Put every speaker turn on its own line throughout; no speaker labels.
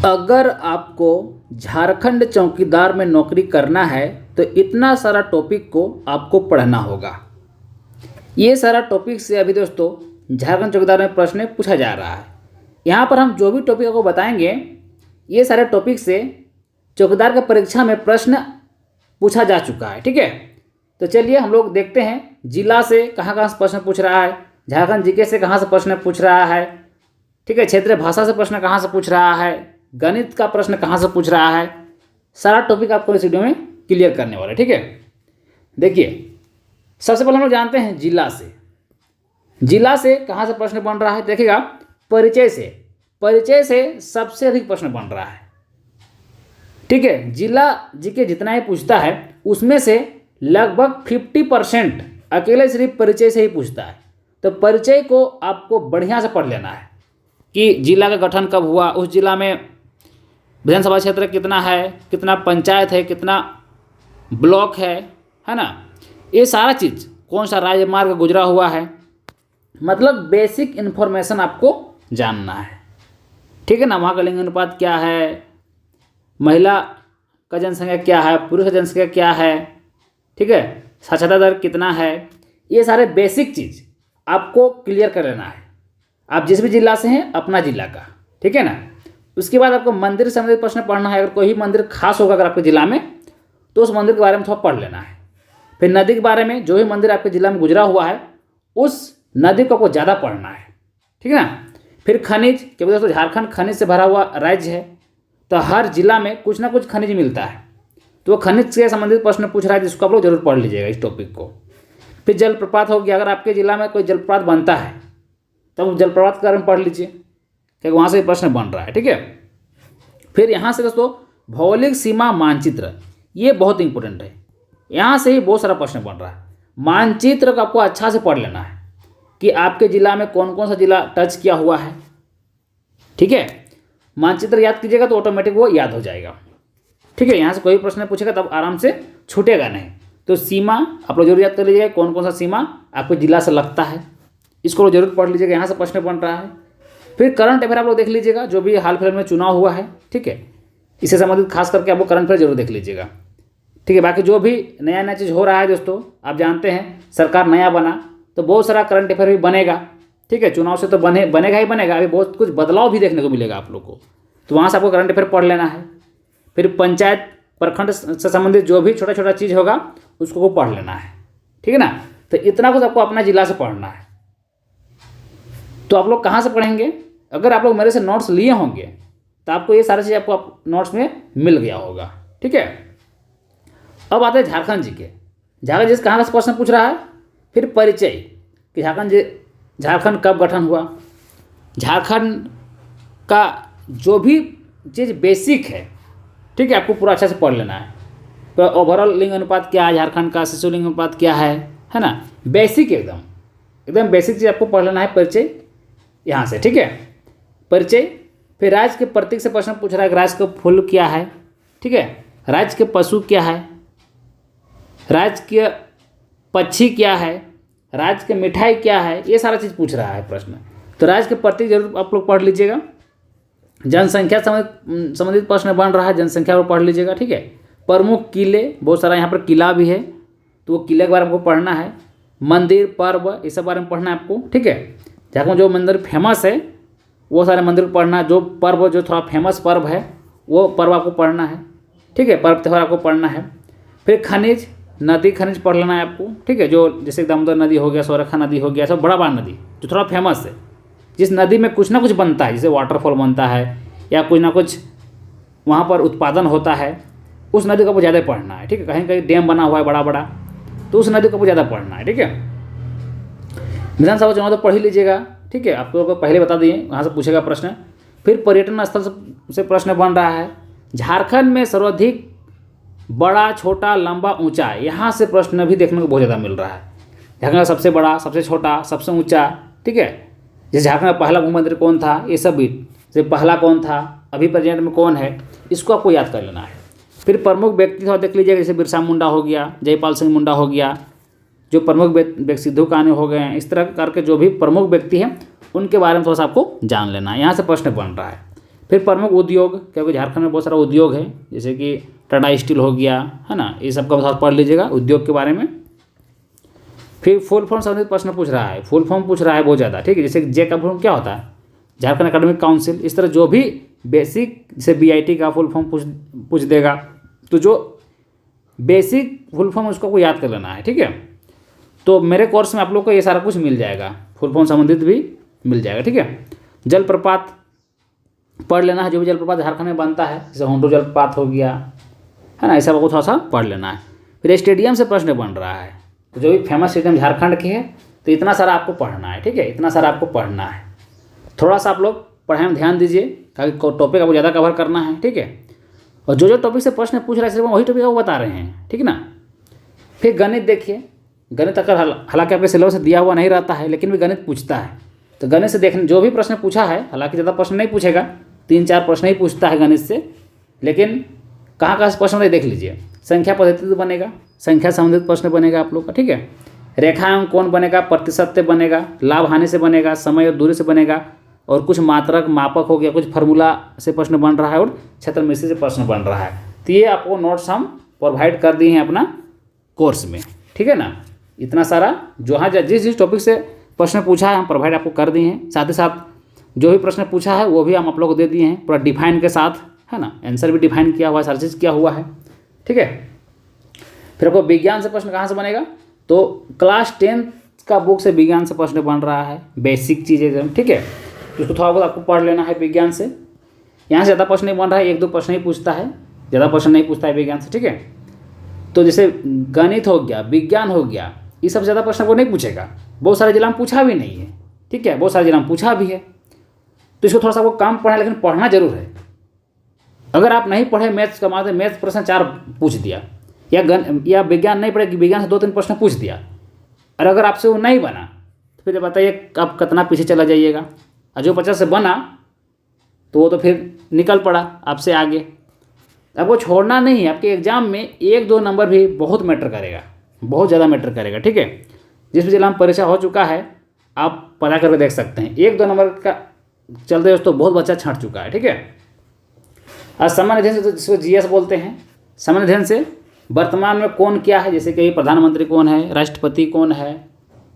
अगर आपको झारखंड चौकीदार में नौकरी करना है तो इतना सारा टॉपिक को आपको पढ़ना होगा। ये सारा टॉपिक से अभी दोस्तों झारखंड चौकीदार में प्रश्न पूछा जा रहा है। यहाँ पर हम जो भी टॉपिक आपको बताएंगे ये सारे टॉपिक से चौकीदार के परीक्षा में प्रश्न पूछा जा चुका है। ठीक है, तो चलिए हम लोग देखते हैं जिला से कहाँ कहाँ से प्रश्न पूछ रहा है, झारखंड जीके से कहाँ से प्रश्न पूछ रहा है, ठीक है, क्षेत्रीय भाषा से प्रश्न कहाँ से पूछ रहा है, गणित का प्रश्न कहाँ से पूछ रहा है। सारा टॉपिक आपको इस वीडियो में क्लियर करने वाला है। ठीक है, देखिए सबसे पहले हम लोग जानते हैं जिला से। जिला से कहाँ से प्रश्न बन रहा है, देखिएगा परिचय से। परिचय से सबसे अधिक प्रश्न बन रहा है। ठीक है, जिला जीके जितना ही पूछता है उसमें से लगभग 50% अकेले सिर्फ परिचय से ही पूछता है। तो परिचय को आपको बढ़िया से पढ़ लेना है कि जिला का गठन कब हुआ, उस जिला में विधानसभा क्षेत्र कितना है, कितना पंचायत है, कितना ब्लॉक है ना, ये सारा चीज़, कौन सा राजमार्ग गुजरा हुआ है, मतलब बेसिक इन्फॉर्मेशन आपको जानना है। ठीक है ना, वहाँ का लिंग अनुपात क्या है, महिला का जनसंख्या क्या है, पुरुष का जनसंख्या क्या है, ठीक है, साक्षरता दर कितना है, ये सारे बेसिक चीज़ आपको क्लियर कर लेना है। आप जिस भी जिला से हैं अपना जिला का, ठीक है ना। उसके बाद आपको मंदिर से संबंधित प्रश्न पढ़ना है। अगर कोई मंदिर खास होगा अगर आपके जिला में तो उस मंदिर के बारे में थोड़ा पढ़ लेना है। फिर नदी के बारे में, जो भी मंदिर आपके जिला में गुजरा हुआ है उस नदी को आपको ज़्यादा पढ़ना है। ठीक है ना। फिर खनिज, क्योंकि दोस्तों झारखंड खनिज से भरा हुआ राज्य है, तो हर जिला में कुछ ना कुछ खनिज मिलता है, तो वो खनिज से संबंधित प्रश्न पूछ रहा है, जिसको आप लोग जरूर पढ़ लीजिएगा इस टॉपिक को। फिर जलप्रपात हो गया, अगर आपके जिला में कोई जलप्रपात बनता है तब जलप्रपात के बारे में पढ़ लीजिए, क्योंकि वहाँ से प्रश्न बन रहा है। ठीक है। फिर यहाँ से दोस्तों भौगोलिक सीमा मानचित्र, ये बहुत इंपॉर्टेंट है। यहाँ से ही बहुत सारा प्रश्न बन रहा है। मानचित्र को आपको अच्छा से पढ़ लेना है कि आपके जिला में कौन कौन सा जिला टच किया हुआ है। ठीक है, मानचित्र याद कीजिएगा तो ऑटोमेटिक वो याद हो जाएगा। ठीक है, यहाँ से कोई प्रश्न पूछेगा तब आराम से छूटेगा नहीं। तो सीमा आप लोग जरूर याद कर लीजिएगा, कौन कौन सा सीमा आपके जिला से लगता है, इसको जरूर पढ़ लीजिएगा, यहाँ से प्रश्न बन रहा है। फिर करंट अफेयर आप लोग देख लीजिएगा, जो भी हाल फिलहाल में चुनाव हुआ है। ठीक है, इससे संबंधित खास करके आप लोग करंट अफेयर जरूर देख लीजिएगा। ठीक है, बाकी जो भी नया नया चीज़ हो रहा है दोस्तों, आप जानते हैं सरकार नया बना तो बहुत सारा करंट अफेयर भी बनेगा। ठीक है, चुनाव से तो बनेगा ही बनेगा, अभी बहुत कुछ बदलाव भी देखने को मिलेगा आप लोग को, तो वहाँ से आपको करंट अफेयर पढ़ लेना है। फिर पंचायत प्रखंड से संबंधित जो भी छोटा छोटा चीज़ होगा उसको को पढ़ लेना है। ठीक है ना। तो इतना कुछ आपको अपना जिला से पढ़ना है। तो आप लोग कहाँ से पढ़ेंगे, अगर आप लोग मेरे से नोट्स लिए होंगे तो आपको ये सारी चीज़ आपको नोट्स में मिल गया होगा। ठीक है, अब आते हैं झारखंड जी के। झारखंड जी से कहाँ का प्रश्न पूछ रहा है। फिर परिचय कि झारखंड कब गठन हुआ, झारखंड का जो भी चीज़ बेसिक है, ठीक है, आपको पूरा अच्छे से पढ़ लेना है। तो ओवरऑल लिंग अनुपात क्या है झारखंड का, शिशु लिंग अनुपात क्या है ना, बेसिक एकदम बेसिक चीज़ आपको पढ़ लेना है परिचय यहाँ से। ठीक है, परिचय। फिर राज्य के प्रतीक से प्रश्न पूछ रहा है, राज्य का फूल क्या है, ठीक है, राज्य के पशु क्या है, राज्य के पक्षी क्या है, राज्य के मिठाई क्या है, ये सारा चीज़ पूछ रहा है प्रश्न। तो राज्य के प्रतीक जरूर आप लोग पढ़ लीजिएगा। जनसंख्या संबंधित प्रश्न बन रहा है, जनसंख्या को पढ़ लीजिएगा। ठीक है, प्रमुख किले, बहुत सारा यहाँ पर किला भी है तो वो किले के बारे में आपको पढ़ना है। मंदिर, पर्व, ये सब बारे में पढ़ना है आपको। ठीक है, झारखंड जो मंदिर फेमस है वो सारे मंदिर को पढ़ना है। जो पर्व, जो थोड़ा फेमस पर्व है वो पर्व आपको पढ़ना है। ठीक है, पर्व त्यौहार आपको पढ़ना है। फिर खनिज, नदी खनिज पढ़ लेना है आपको। ठीक है, जो जैसे दामोदर नदी हो गया, सोरखा नदी हो गया, सब बड़ा बड़ा नदी जो थोड़ा फेमस है, जिस नदी में कुछ ना कुछ बनता है, जैसे वाटरफॉल बनता है या कुछ ना कुछ वहाँ पर उत्पादन होता है, उस नदी को आपको ज़्यादा पढ़ना है। ठीक है, कहीं कहीं डैम बना हुआ है बड़ा बड़ा, तो उस नदी को आपको ज़्यादा पढ़ना है। ठीक है, विधानसभा चुनाव तो पढ़ ही लीजिएगा। ठीक है, आप लोगों को पहले बता दिए, वहाँ से पूछेगा प्रश्न। फिर पर्यटन स्थल से प्रश्न बन रहा है, झारखंड में सर्वाधिक बड़ा, छोटा, लंबा, ऊंचा, यहाँ से प्रश्न भी देखने को बहुत ज़्यादा मिल रहा है। झारखंड का सबसे बड़ा, सबसे छोटा, सबसे ऊंचा। ठीक है, जैसे झारखंड का पहला भूमि मंत्री कौन था, ये सब भी, जैसे पहला कौन था, अभी प्रेजेंट में कौन है, इसको आपको याद कर लेना है। फिर प्रमुख व्यक्ति थोड़ा देख लीजिएगा, जैसे बिरसा मुंडा हो गया, जयपाल सिंह मुंडा हो गया, जो प्रमुख व्यक्ति, सिद्धू कान्हू हो गए हैं, इस तरह करके जो भी प्रमुख व्यक्ति हैं उनके बारे में थोड़ा सा आपको जान लेना है। यहाँ से प्रश्न बन रहा है। फिर प्रमुख उद्योग, क्योंकि झारखंड में बहुत सारा उद्योग है, जैसे कि टाटा स्टील हो गया, है ना, ये सब का साथ पढ़ लीजिएगा उद्योग के बारे में। फिर फुल फॉर्म संबंधित प्रश्न पूछ रहा है, फुल फॉर्म पूछ रहा है बहुत ज़्यादा, ठीक है। जैसे जे का फुल फॉर्म क्या होता है, झारखंड एकेडमिक काउंसिल, इस तरह जो भी बेसिक, जैसे BIT का फुल फॉर्म पूछ देगा, तो जो बेसिक फुल फॉर्म उसको आपको याद कर लेना है, ठीक है। तो मेरे कोर्स में आप लोग को ये सारा कुछ मिल जाएगा, फुल फॉर्म संबंधित भी मिल जाएगा, ठीक है। जलप्रपात पढ़ लेना है, जो भी जलप्रपात झारखंड में बनता है, जैसे होंडो जलप्रपात हो गया, है ना, ऐसा आपको थोड़ा सा पढ़ लेना है। फिर स्टेडियम से प्रश्न बन रहा है, तो जो भी फेमस स्टेडियम झारखंड के है, तो इतना सारा आपको पढ़ना है, ठीक है, इतना सारा आपको पढ़ना है। थोड़ा सा आप लोग पढ़ाई में ध्यान दीजिए, ताकि टॉपिक आपको ज़्यादा कवर करना है, ठीक है। और जो जो टॉपिक से प्रश्न पूछ रहा है सिर्फ वही टॉपिक आपको बता रहे हैं, ठीक ना। फिर गणित देखिए, गणित अगर हालांकि आपके सिलेबस दिया हुआ नहीं रहता है, लेकिन भी गणित पूछता है, तो गणित से देखने जो भी प्रश्न पूछा है, हालांकि ज़्यादा प्रश्न नहीं पूछेगा, 3-4 प्रश्न ही पूछता है गणित से, लेकिन कहाँ से प्रश्न देख लीजिए। संख्या पद्धति तो बनेगा, संख्या संबंधित प्रश्न बनेगा आप लोग का, ठीक है। रेखाएं कौन बनेगा, प्रतिशत से बनेगा, लाभ हानि से बनेगा, समय और दूरी से बनेगा, और कुछ मात्रक मापक हो गया, कुछ फार्मूला से प्रश्न बन रहा है, और क्षेत्रमिति से प्रश्न बन रहा है। तो ये आपको नोट्स हम प्रोवाइड कर दिए हैं अपना कोर्स में, ठीक है ना। इतना सारा जो हाँ जिस टॉपिक से प्रश्न पूछा है हम प्रोवाइड आपको कर दिए हैं, साथ ही साथ जो भी प्रश्न पूछा है वो भी हम आप लोग को दे दिए हैं, पूरा डिफाइन के साथ, है ना, आंसर भी डिफाइन किया हुआ है, सारी चीज़ किया हुआ है, ठीक है। फिर आपको विज्ञान से प्रश्न कहाँ से बनेगा, तो क्लास 10 का बुक से विज्ञान से प्रश्न बन रहा है, बेसिक चीज़ें, ठीक है। तो उसको थोड़ा बहुत आपको पढ़ लेना है विज्ञान से। यहाँ से ज़्यादा प्रश्न नहीं बन रहा है, 1-2 प्रश्न ही पूछता है, ज़्यादा प्रश्न नहीं पूछता है विज्ञान से, ठीक है। तो जैसे गणित हो गया, विज्ञान हो गया, ये सब ज़्यादा प्रश्न को नहीं पूछेगा, बहुत सारे जिला में पूछा भी नहीं है, ठीक है, बहुत सारे जिला में पूछा भी है। तो इसको थोड़ा सा आपको कम पढ़ना है, लेकिन पढ़ना जरूर है। अगर आप नहीं पढ़े मैथ्स का मतलब मैथ्स प्रश्न 4 पूछ दिया, या विज्ञान नहीं पढ़े कि विज्ञान से 2-3 प्रश्न पूछ दिया, और अगर आपसे वो नहीं बना, तो फिर बताइए आप कितना पीछे चला जाइएगा। और जो 50 से बना तो वो तो फिर निकल पड़ा आपसे आगे। आपको छोड़ना नहीं है, आपके एग्जाम में 1-2 नंबर भी बहुत मैटर करेगा, बहुत ज़्यादा मैटर करेगा, ठीक है। जिस भी जिला में परीक्षा हो चुका है आप पता करके देख सकते हैं, 1-2 नंबर का चलते दोस्तों बहुत बच्चा छँट चुका है, ठीक है। और सामान्य अध्ययन से, जिसको GS बोलते हैं, सामान्य अध्ययन से वर्तमान में कौन क्या है, जैसे कि प्रधानमंत्री कौन है, राष्ट्रपति कौन है,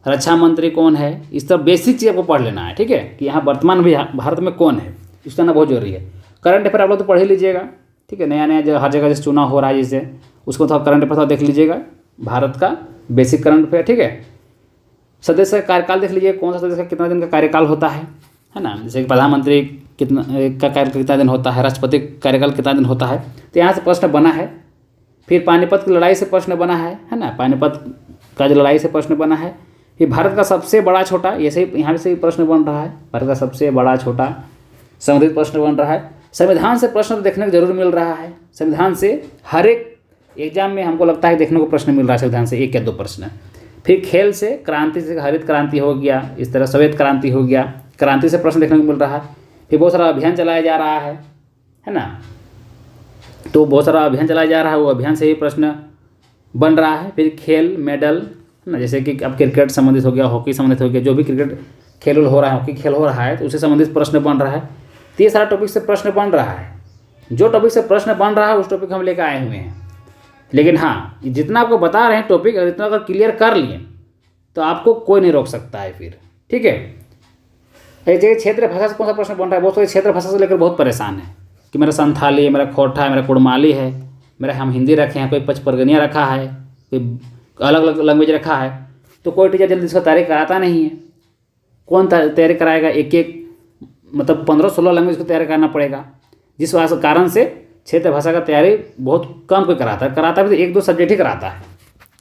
रक्षा मंत्री कौन है, इस तरह बेसिक चीज़ आपको पढ़ लेना है, ठीक है, कि यहाँ वर्तमान में भारत में कौन है, इसका ना बहुत जरूरी है। करंट अफेयर आप लोग तो पढ़ ही लीजिएगा, ठीक है, नया नया हर जगह जैसे चुनाव हो रहा है, जैसे उसको थोड़ा करंट अफेयर देख लीजिएगा, भारत का बेसिक करंट अफेयर, ठीक है। सदस्य का कार्यकाल देख लीजिए, कौन सा सदस्य का कितना दिन का कार्यकाल होता है ना, जैसे कि प्रधानमंत्री कितना कार्यकाल कितना दिन होता है, राष्ट्रपति कार्यकाल कितना दिन होता है, तो यहाँ से प्रश्न बना है। फिर पानीपत की लड़ाई से प्रश्न बना है ना, पानीपत का जो लड़ाई से प्रश्न बना है। फिर भारत का सबसे बड़ा छोटा, ये सही, यहाँ से प्रश्न बन रहा है, भारत का सबसे बड़ा छोटा संबंधित प्रश्न बन रहा है। संविधान से प्रश्न देखने को जरूर मिल रहा है, संविधान से हर एक एग्जाम में हमको लगता है देखने को प्रश्न मिल रहा है संविधान से 1 या 2 प्रश्न। फिर खेल से, क्रांति से हरित क्रांति हो गया, इस तरह श्वेत क्रांति हो गया, क्रांति से प्रश्न देखने को मिल रहा है। फिर बहुत सारा अभियान चलाया जा रहा है ना, तो बहुत सारा अभियान चलाया जा रहा है, वो अभियान से ही प्रश्न बन रहा है। फिर खेल मेडल ना, जैसे कि अब क्रिकेट संबंधित हो गया, हॉकी संबंधित हो गया, जो भी क्रिकेट खेल हो रहा है, हॉकी खेल हो रहा है, तो उससे संबंधित प्रश्न बन रहा है। तो ये सारा टॉपिक से प्रश्न बन रहा है, जो टॉपिक से प्रश्न बन रहा है उस टॉपिक हम लेकर आए हुए हैं। लेकिन हाँ, जितना आपको बता रहे हैं टॉपिक, अगर इतना अगर क्लियर कर लिए तो आपको कोई नहीं रोक सकता है फिर, ठीक है। जैसे क्षेत्रीय भाषा से कौन सा प्रश्न बन रहा है, बहुत सारे क्षेत्रीय भाषा से लेकर बहुत परेशान है कि मेरा संथाली है, मेरा खोटा है, मेरा कुड़माली है, मेरा हम हिंदी रखे हैं, कोई पचपरगनिया रखा है, कोई अलग अलग लैंग्वेज रखा है, तो कोई टीचर जल्दी इसका तैयारी कराता नहीं है। कौन तैयारी कराएगा, एक मतलब 15-16 लैंग्वेज को तैयारी करना पड़ेगा, जिस कारण से क्षेत्रीय भाषा का तैयारी बहुत कम कोई कराता भी तो 1-2 सब्जेक्ट ही कराता है,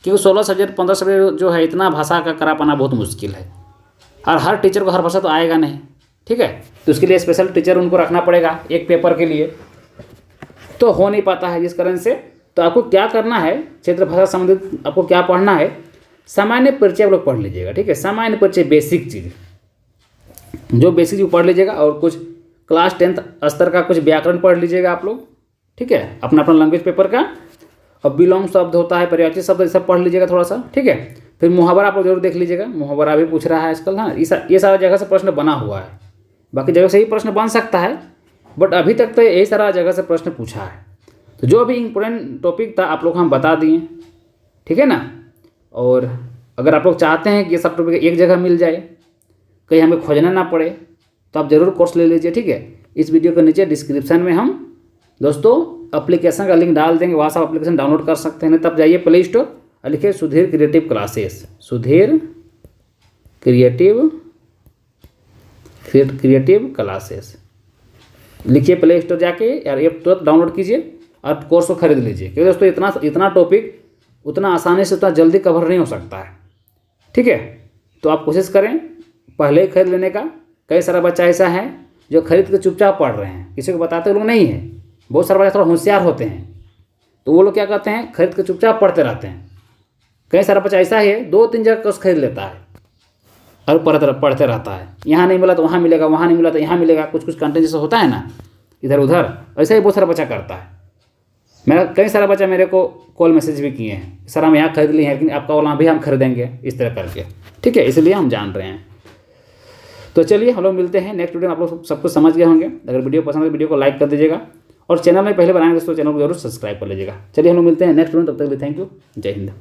क्योंकि 16 सब्जेक्ट 15 सब्जेक्ट जो है, इतना भाषा का करा पाना बहुत मुश्किल है, और हर टीचर को हर भाषा तो आएगा नहीं, ठीक है। तो उसके लिए स्पेशल टीचर उनको रखना पड़ेगा एक पेपर के लिए, तो हो नहीं पाता है, जिस कारण से तो आपको क्या करना है, क्षेत्र भाषा संबंधित आपको क्या पढ़ना है, सामान्य परिचय आप लोग पढ़ लीजिएगा, ठीक है। सामान्य परिचय बेसिक चीज़, जो बेसिक चीज़ पढ़ लीजिएगा, और कुछ क्लास 10th स्तर का कुछ व्याकरण पढ़ लीजिएगा आप लोग, ठीक है, अपना अपना लैंग्वेज पेपर का। और विलोम शब्द होता है, पर्यायवाची शब्द, ये सब पढ़ लीजिएगा थोड़ा सा, ठीक है। फिर मुहावरा आप लोग जरूर देख लीजिएगा, मुहावरा भी पूछ रहा है आजकल, हाँ, ये सारा जगह से प्रश्न बना हुआ है, बाकी जगह से ही प्रश्न बन सकता है, बट अभी तक तो यही सारा जगह से प्रश्न पूछा है। तो जो भी इम्पोर्टेंट टॉपिक था आप लोग हम बता दिए, ठीक है ना। और अगर आप लोग चाहते हैं कि ये सब टॉपिक एक जगह मिल जाए, कहीं हमें खोजना ना पड़े, तो आप ज़रूर कोर्स ले लीजिए, ठीक है। इस वीडियो के नीचे डिस्क्रिप्शन में हम दोस्तों एप्लीकेशन का लिंक डाल देंगे, वहाँ से आप एप्लीकेशन डाउनलोड कर सकते हैं। तब जाइए प्ले स्टोर और लिखिए Sudhir creative classes, Sudhir creative classes लिखिए प्ले स्टोर जाके, यार ये तुरंत डाउनलोड कीजिए और कोर्स को खरीद लीजिए। क्योंकि दोस्तों इतना टॉपिक उतना आसानी से उतना जल्दी कवर नहीं हो सकता है, ठीक है। तो आप कोशिश करें पहले ही खरीद लेने का। कई सारा बच्चा ऐसा है जो खरीद के चुपचाप पढ़ रहे हैं, किसी को बताते लोग नहीं है। बहुत सारे बच्चे थोड़ा होशियार होते हैं, तो वो लोग क्या करते हैं, खरीद के चुपचाप पढ़ते रहते हैं। कई सारा बच्चा ऐसा है 2-3 जगह कोर्स खरीद लेता है और पढ़ते रहता है। यहाँ नहीं मिला तो वहाँ मिलेगा, वहाँ नहीं मिला तो यहाँ मिलेगा, कुछ कंटेंट जैसा होता है ना इधर उधर, ऐसा ही बहुत सारा बच्चा करता है। मेरा कई सारा बच्चा मेरे को कॉल मैसेज भी किए हैं, सर हम यहाँ खरीद लिए हैं लेकिन आपका वाला भी हम खरीदेंगे, इस तरह करके, ठीक है। इसलिए हम जान रहे हैं। तो चलिए हम लोग मिलते हैं नेक्स्ट वीडियो में। आप लोग सब कुछ समझ गए होंगे। अगर वीडियो पसंद है वीडियो को लाइक कर दीजिएगा और चैनल में पहले बनाएंगे दोस्तों चैनल को जरूर सब्सक्राइब कर लीजिएगा। चलिए हम लोग मिलते हैं नेक्स्ट वीडियो, तब तक भी थैंक यू, जय हिंद।